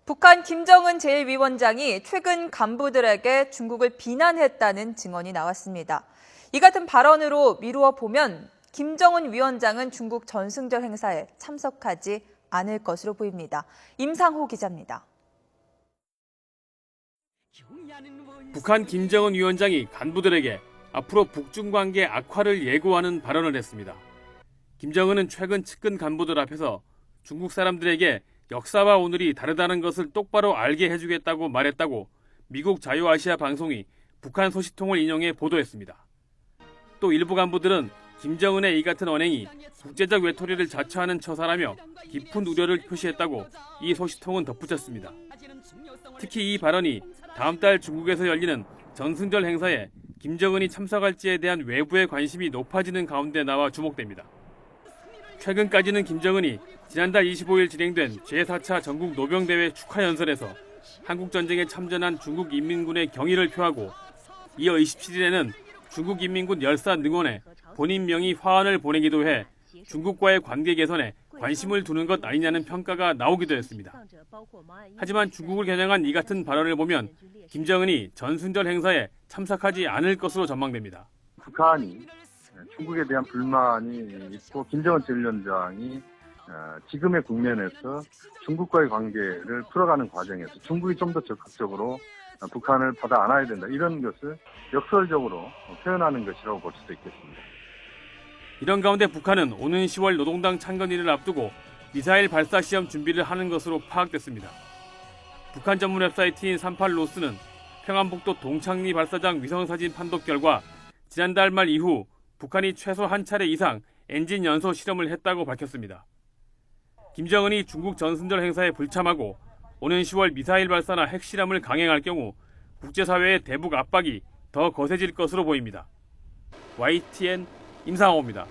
북한 김정은 제1위원장이 최근 간부들에게 중국을 비난했다는 증언이 나왔습니다. 이 같은 발언으로 미루어 보면 김정은 위원장은 중국 전승절 행사에 참석하지 않을 것으로 보입니다. 임상호 기자입니다. 북한 김정은 위원장이 간부들에게 앞으로 북중 관계 악화를 예고하는 발언을 했습니다. 김정은은 최근 측근 간부들 앞에서 중국 사람들에게 역사와 오늘이 다르다는 것을 똑바로 알게 해주겠다고 말했다고 미국 자유아시아 방송이 북한 소식통을 인용해 보도했습니다. 또 일부 간부들은 김정은의 이 같은 언행이 국제적 외톨이를 자처하는 처사라며 깊은 우려를 표시했다고 이 소식통은 덧붙였습니다. 특히 이 발언이 다음 달 중국에서 열리는 전승절 행사에 김정은이 참석할지에 대한 외부의 관심이 높아지는 가운데 나와 주목됩니다. 최근까지는 김정은이 지난달 25일 진행된 제4차 전국 노병대회 축하연설에서 한국전쟁에 참전한 중국 인민군의 경의를 표하고 이어 27일에는 중국 인민군 열사 능원에 본인 명의 화환을 보내기도 해 중국과의 관계 개선에 관심을 두는 것 아니냐는 평가가 나오기도 했습니다. 하지만 중국을 겨냥한 이 같은 발언을 보면 김정은이 전승절 행사에 참석하지 않을 것으로 전망됩니다. 북한이 중국에 대한 불만이 있고 김정은 제1위원장이 지금의 국면에서 중국과의 관계를 풀어가는 과정에서 중국이 좀 더 적극적으로 북한을 받아 안아야 된다. 이런 것을 역설적으로 표현하는 것이라고 볼 수도 있겠습니다. 이런 가운데 북한은 오는 10월 노동당 창건일을 앞두고 미사일 발사 시험 준비를 하는 것으로 파악됐습니다. 북한 전문 웹사이트인 38로스는 평안북도 동창리 발사장 위성사진 판독 결과 지난달 말 이후 북한이 최소 한 차례 이상 엔진 연소 실험을 했다고 밝혔습니다. 김정은이 중국 전승절 행사에 불참하고 오는 10월 미사일 발사나 핵실험을 강행할 경우 국제사회의 대북 압박이 더 거세질 것으로 보입니다. YTN 임상호입니다.